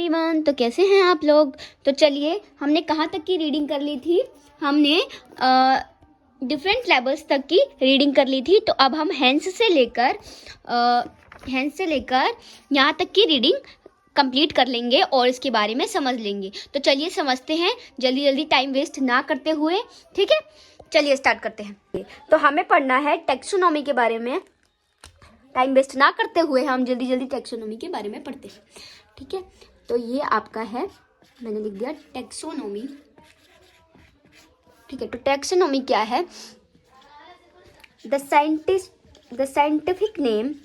Everyone, तो कैसे हैं आप लोग। तो चलिए, हमने कहाँ तक की रीडिंग कर ली थी। हमने डिफरेंट लेवल्स तक की रीडिंग कर ली थी। तो अब हम हैंस से लेकर यहाँ तक की रीडिंग कंप्लीट कर लेंगे और इसके बारे में समझ लेंगे। तो चलिए समझते हैं, जल्दी जल्दी टाइम वेस्ट ना करते हुए। ठीक है, चलिए स्टार्ट करते हैं। तो हमें पढ़ना है टैक्सोनॉमी के बारे में। टाइम वेस्ट ना करते हुए हम जल्दी जल्दी टैक्सोनॉमी के बारे में पढ़ते हैं। ठीक है, तो ये आपका है, मैंने लिख दिया टैक्सोनॉमी। ठीक है, तो टैक्सोनॉमी क्या है? The scientific name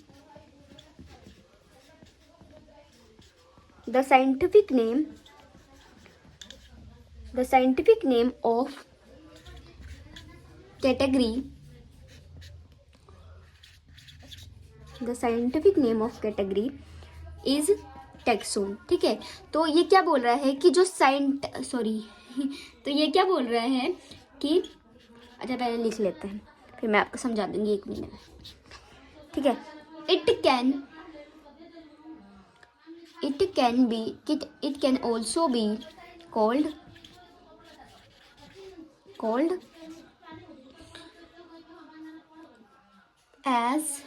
of category is taxon. ठीक है, तो ये क्या बोल रहा है कि जो तो ये क्या बोल रहा है कि, अच्छा पहले लिख लेते हैं फिर मैं आपको समझा दूंगी 1 मिनट में। ठीक है, it can also be called as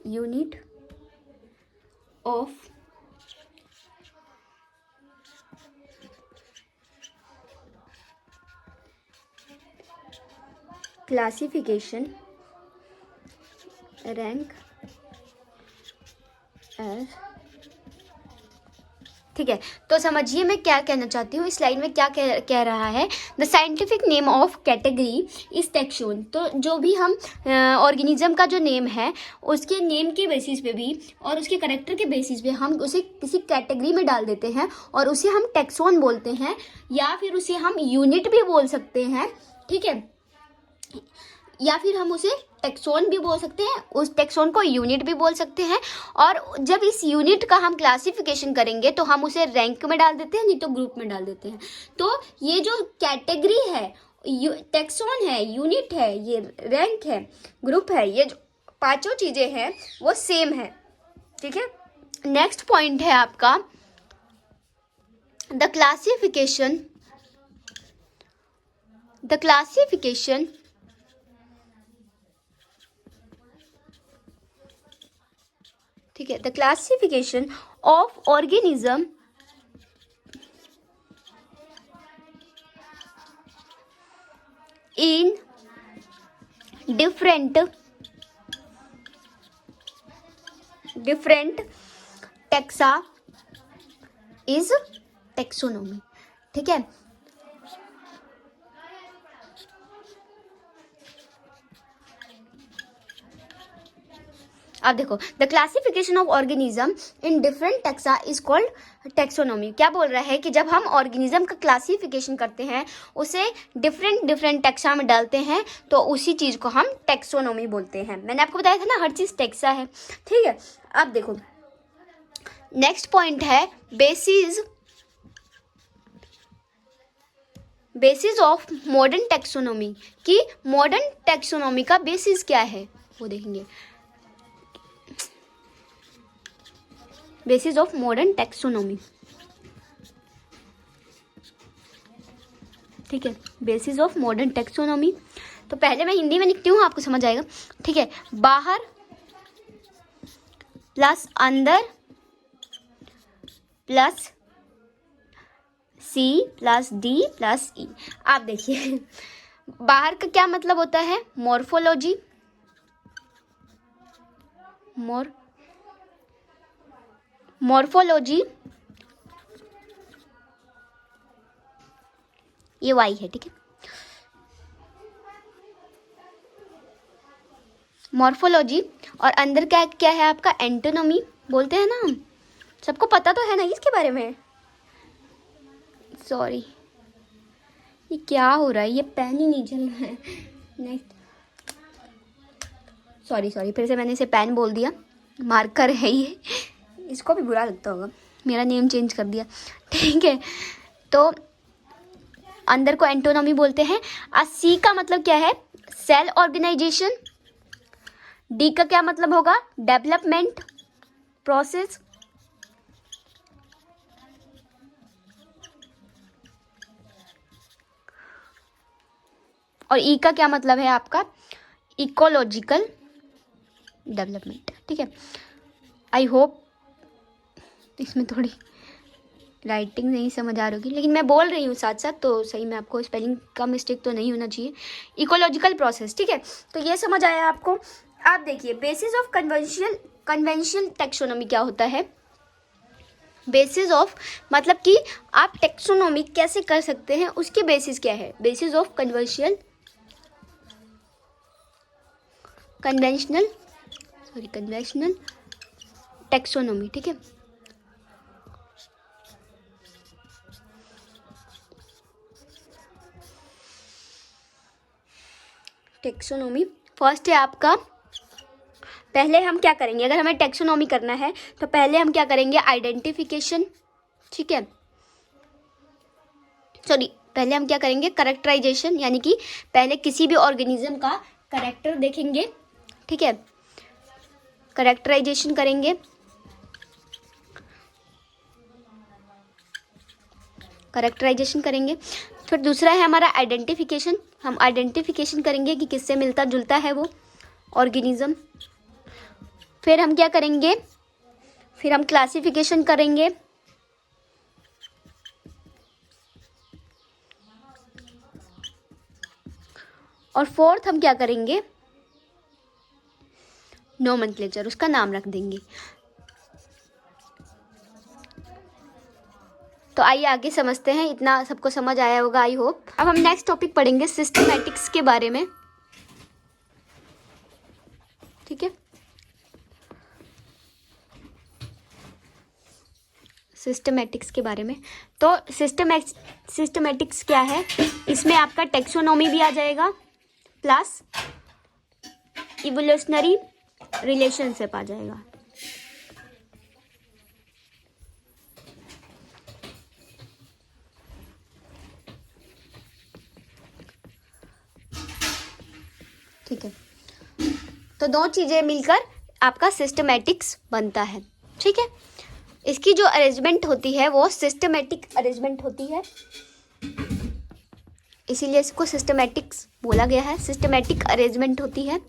unit of classification, rank as। ठीक है, तो समझिए मैं क्या कहना चाहती हूँ, इस लाइन में क्या कह रहा है। The scientific name of category is taxon. तो जो भी हम ऑर्गेनिज्म का जो नेम है, उसके नेम के बेसिस पे भी और उसके करेक्टर के बेसिस पे हम उसे किसी कैटेगरी में डाल देते हैं और उसे हम टैक्सोन बोलते हैं, या फिर उसे हम यूनिट भी बोल सकते हैं। ठीक है, या फिर हम उसे टैक्सोन भी बोल सकते हैं, उस टैक्सोन को यूनिट भी बोल सकते हैं। और जब इस यूनिट का हम क्लासिफिकेशन करेंगे तो हम उसे रैंक में डाल देते हैं, नहीं तो ग्रुप में डाल देते हैं। तो ये जो कैटेगरी है, टैक्सोन है, यूनिट है, ये रैंक है, ग्रुप है, ये जो 5 चीजें हैं वो सेम है। ठीक है, नेक्स्ट पॉइंट है आपका द क्लासिफिकेशन ठीक है, the classification of organism in different taxa is taxonomy. ठीक है, अब देखो, the classification of organism in different taxa is called taxonomy. क्या बोल रहा है कि जब हम ऑर्गेनिज्म का क्लासिफिकेशन करते हैं, उसे डिफरेंट टैक्सा में डालते हैं, तो उसी चीज को हम टैक्सोनॉमी बोलते हैं। मैंने आपको बताया था ना, हर चीज टैक्सा है। ठीक है, अब देखो नेक्स्ट पॉइंट है बेसिस ऑफ मॉडर्न टैक्सोनॉमी। कि मॉडर्न टैक्सोनॉमी का बेसिस क्या है वो देखेंगे। Basis of modern taxonomy. ठीक है, बेसिस ऑफ मॉडर्न टैक्सोनॉमी। तो पहले मैं हिंदी में लिखती हूँ, आपको समझ आएगा। ठीक है, बाहर प्लस अंदर plus C plus D plus E. आप देखिए, बाहर का क्या मतलब होता है? मॉर्फोलॉजी, मॉर्फोलॉजी, ये वाई है। ठीक है, मॉर्फोलॉजी। और अंदर क्या है आपका? एंटोनॉमी बोलते हैं ना हम, सबको पता तो है ना इसके बारे में। सॉरी, ये क्या हो रहा है, ये पेन ही नहीं चल रहा है। नेक्स्ट, सॉरी फिर से मैंने इसे पेन बोल दिया, मार्कर है ये, इसको भी बुरा लगता होगा, मेरा नेम चेंज कर दिया। ठीक है, तो अंदर को एंटोनॉमी बोलते हैं। सी का मतलब क्या है? Cell organisation. डी का क्या मतलब होगा? Development process. और ई का क्या मतलब है आपका? Ecological development. ठीक है, आई होप इसमें थोड़ी राइटिंग नहीं समझ आ रही होगी, लेकिन मैं बोल रही हूँ साथ साथ, तो सही में आपको स्पेलिंग का मिस्टेक तो नहीं होना चाहिए। इकोलॉजिकल प्रोसेस, ठीक है, तो ये समझ आया आपको। आप देखिए बेसिस ऑफ कन्वेंशनल टेक्सोनोमी क्या होता है। बेसिस ऑफ मतलब कि आप टेक्सोनोमी कैसे कर सकते हैं, उसके बेसिस क्या है। बेसिस ऑफ कन्वेंशनल टेक्सोनोमी, ठीक है। टेक्सोनोमी फर्स्ट है आपका। पहले हम क्या करेंगे, अगर हमें टेक्सोनोमी करना है तो पहले हम क्या करेंगे, आइडेंटिफिकेशन, ठीक है, सॉरी, पहले हम क्या करेंगे, करेक्टराइजेशन, यानी कि पहले किसी भी ऑर्गेनिज्म का करेक्टर देखेंगे, ठीक है, करेक्टराइजेशन करेंगे। फिर दूसरा है हमारा आइडेंटिफिकेशन। हम आइडेंटिफिकेशन करेंगे कि किससे मिलता जुलता है वो ऑर्गेनिज्म। फिर हम क्या करेंगे, फिर हम क्लासिफिकेशन करेंगे। और फोर्थ हम क्या करेंगे, नोमेनक्लेचर, उसका नाम रख देंगे। तो आइए आगे समझते हैं, इतना सबको समझ आया होगा आई होप। अब हम नेक्स्ट टॉपिक पढ़ेंगे सिस्टमैटिक्स के बारे में, ठीक है। सिस्टमैटिक्स के बारे में, तो सिस्टमैटिक्स क्या है, इसमें आपका टेक्सोनोमी भी आ जाएगा प्लस इवोल्यूशनरी रिलेशनशिप आ जाएगा। ठीक है, तो दो चीजें मिलकर आपका सिस्टमैटिक्स बनता है, ठीक है। इसकी जो अरेंजमेंट होती है वो सिस्टमैटिक अरेंजमेंट होती है, इसीलिए इसको सिस्टमैटिक्स बोला गया है। सिस्टमैटिक अरेंजमेंट होती है,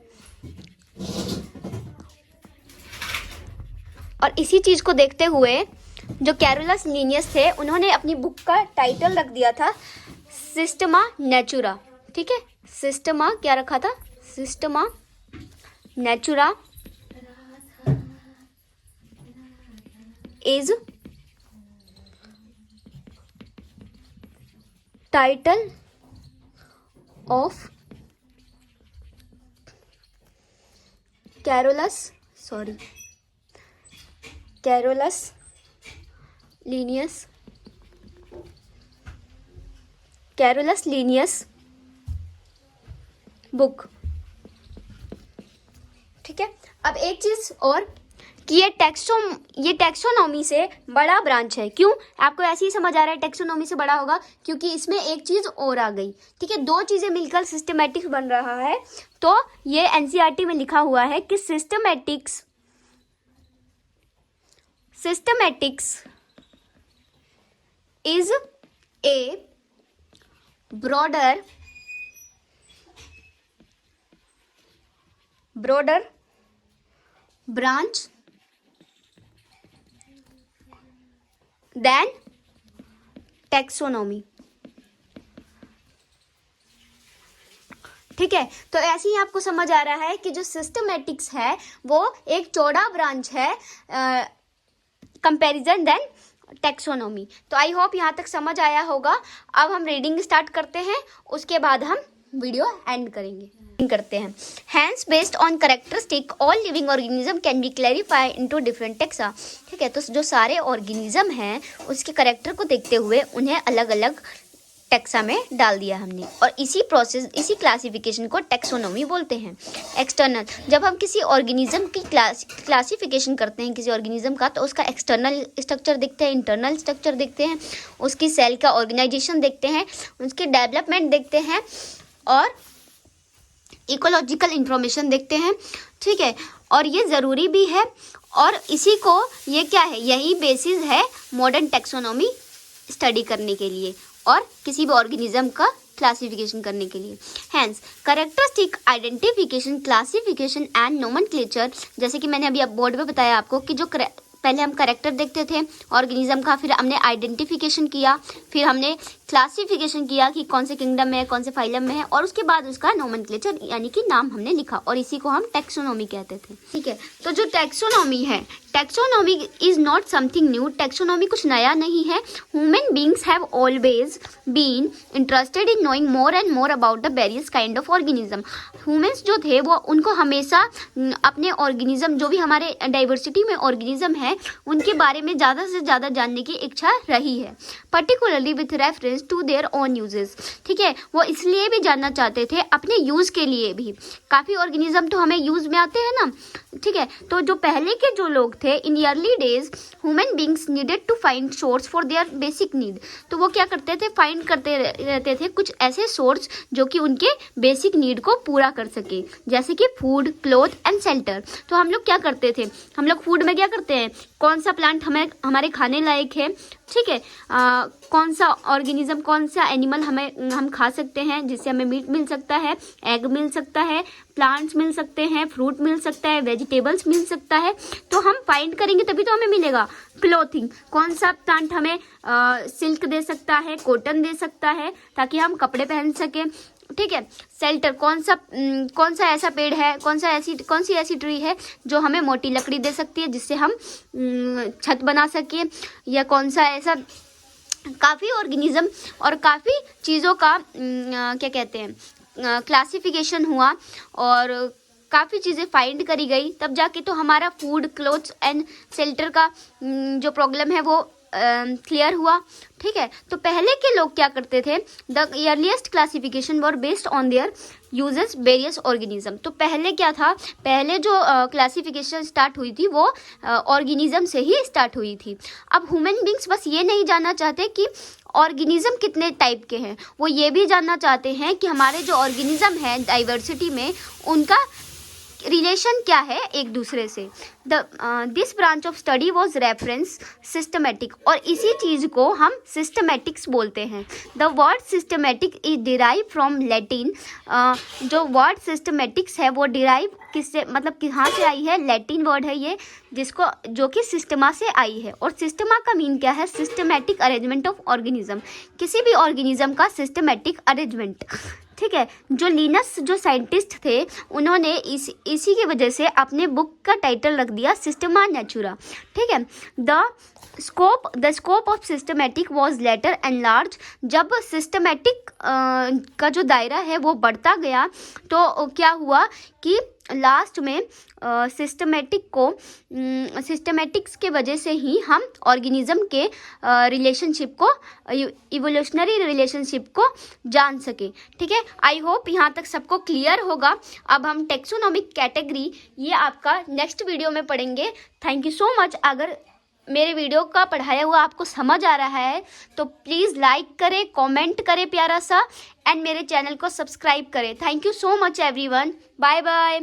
और इसी चीज को देखते हुए जो कैरोलस लिनियस थे, उन्होंने अपनी बुक का टाइटल रख दिया था सिस्टमा नेचुरा, ठीक है। सिस्टमा क्या रखा था, Systema Natura is title of Carolus Linnaeus book, ठीक है। अब एक चीज और कि ये टेक्सोनोमी से बड़ा ब्रांच है। क्यों, आपको ऐसे ही समझ आ रहा है टेक्सोनोमी से बड़ा होगा, क्योंकि इसमें एक चीज और आ गई, ठीक है। दो चीजें मिलकर सिस्टमैटिक्स बन रहा है। तो ये एनसीईआरटी में लिखा हुआ है कि systematics is a broader branch than taxonomy, ठीक है। तो ऐसे ही आपको समझ आ रहा है कि जो सिस्टमैटिक्स है वो एक चौड़ा ब्रांच है कंपैरिजन देन टेक्सोनोमी। तो आई होप यहाँ तक समझ आया होगा। अब हम रीडिंग स्टार्ट करते हैं, उसके बाद हम वीडियो एंड करते हैं। Hence based on characteristic all living organism can be clarify into different taxa, ठीक है। तो जो सारे ऑर्गेनिज्म हैं उसके कैरेक्टर को देखते हुए उन्हें अलग अलग टेक्सा में डाल दिया हमने, और इसी क्लासिफिकेशन को टेक्सोनोमी बोलते हैं। एक्सटर्नल, जब हम किसी ऑर्गेनिज्म की क्लासिफिकेशन करते हैं किसी ऑर्गेनिज्म का, तो उसका एक्सटर्नल स्ट्रक्चर देखते हैं, इंटरनल स्ट्रक्चर देखते हैं, उसकी सेल का ऑर्गेनाइजेशन देखते हैं, उसके डेवलपमेंट देखते हैं, और इकोलॉजिकल इंफॉर्मेशन देखते हैं, ठीक है। और ये ज़रूरी भी है, और इसी को ये क्या है, यही बेसिस है मॉडर्न टेक्सोनोमी स्टडी करने के लिए और किसी भी ऑर्गेनिज्म का क्लासिफिकेशन करने के लिए। Hence characteristic, identification, classification and nomenclature, जैसे कि मैंने अभी अब बोर्ड पे बताया आपको कि जो पहले हम कैरेक्टर देखते थे ऑर्गेनिज्म का, फिर हमने आइडेंटिफिकेशन किया, फिर हमने क्लासिफिकेशन किया कि कौन से किंगडम में है, कौन से फाइलम में है, और उसके बाद उसका नोमेनक्लेचर यानी कि नाम हमने लिखा, और इसी को हम टैक्सोनॉमी कहते थे। ठीक है, तो जो टैक्सोनॉमी है, taxonomy is not something new, taxonomy कुछ नया नहीं है। Human beings have always been interested in knowing more and more about the various kind of organism. Humans जो थे वो उनको हमेशा अपने ऑर्गेनिज्म, जो भी हमारे डाइवर्सिटी में ऑर्गेनिज्म है, उनके बारे में ज़्यादा से ज़्यादा जानने की इच्छा रही है, particularly with reference to their own uses. ठीक है, वो इसलिए भी जानना चाहते थे अपने यूज़ के लिए भी। काफ़ी ऑर्गेनिज्म तो हमें यूज़ में आते हैं ना। ठीक है, तो जो पहले के जो लोग थे, in early days human beings needed to find source for their basic need. तो वो क्या करते थे, फाइंड करते रहते थे कुछ ऐसे सोर्स जो कि उनके बेसिक नीड को पूरा कर सके, जैसे कि फूड, क्लोथ एंड शेल्टर। तो हम लोग क्या करते थे, हम लोग फूड में क्या करते हैं, कौन सा प्लांट हमें हमारे खाने लायक है, ठीक है, कौन सा ऑर्गेनिज्म, कौन सा एनिमल हम खा सकते हैं जिससे हमें मीट मिल सकता है, एग मिल सकता है, प्लांट्स मिल सकते हैं, फ्रूट मिल सकता है, वेजिटेबल्स मिल सकता है। तो हम फाइंड करेंगे तभी तो हमें मिलेगा। क्लोथिंग, कौन सा प्लांट हमें सिल्क दे सकता है, कॉटन दे सकता है ताकि हम कपड़े पहन सकें। ठीक है, शेल्टर, कौन सा ऐसा पेड़ है, कौन सी ऐसी ट्री है जो हमें मोटी लकड़ी दे सकती है जिससे हम छत बना सकें, या कौन सा ऐसा, काफ़ी ऑर्गेनिज्म और काफ़ी चीज़ों का क्या कहते हैं क्लासिफिकेशन हुआ, और काफ़ी चीज़ें फाइंड करी गई, तब जाके तो हमारा फूड, क्लोथ्स एंड शेल्टर का जो प्रॉब्लम है वो क्लियर हुआ। ठीक है, तो पहले के लोग क्या करते थे, the earliest classification were based on their uses various organism. तो पहले क्या था, पहले जो क्लासिफिकेशन स्टार्ट हुई थी वो ऑर्गेनिज्म से ही स्टार्ट हुई थी। अब ह्यूमन बींग्स बस ये नहीं जानना चाहते कि ऑर्गेनिज्म कितने टाइप के हैं, वो ये भी जानना चाहते हैं कि हमारे जो ऑर्गेनिज्म है डाइवर्सिटी में, उनका रिलेशन क्या है एक दूसरे से। This branch of study was reference systematic, और इसी चीज़ को हम सिस्टमेटिक्स बोलते हैं। The word systematic is derive from Latin. जो वर्ड सिस्टमेटिक्स है वो डिराइव किससे, मतलब कहाँ से आई है, लैटिन वर्ड है ये, जो कि सिस्टमा से आई है। और सिस्टमा का मीन क्या है, सिस्टमेटिक अरेंजमेंट ऑफ ऑर्गेनिज्म, किसी भी ऑर्गेनिज्म का सिस्टमेटिक अरेंजमेंट। ठीक है, जो लिनस जो साइंटिस्ट थे, उन्होंने इसी की वजह से अपने बुक का टाइटल रख दिया सिस्टमा नेचुरा। ठीक है, the scope of systematic was later enlarge. जब सिस्टमेटिक का जो दायरा है वो बढ़ता गया, तो क्या हुआ कि लास्ट में सिस्टमेटिक्स के वजह से ही हम ऑर्गेनिज्म के रिलेशनशिप को, इवोल्यूशनरी रिलेशनशिप को जान सके। ठीक है, आई होप यहाँ तक सबको क्लियर होगा। अब हम टैक्सोनॉमिक कैटेगरी ये आपका नेक्स्ट वीडियो में पढ़ेंगे। Thank you so much. अगर मेरे वीडियो का पढ़ाया हुआ आपको समझ आ रहा है तो प्लीज़ लाइक करें, कमेंट करें प्यारा सा, एंड मेरे चैनल को सब्सक्राइब करें। Thank you so much everyone, bye bye.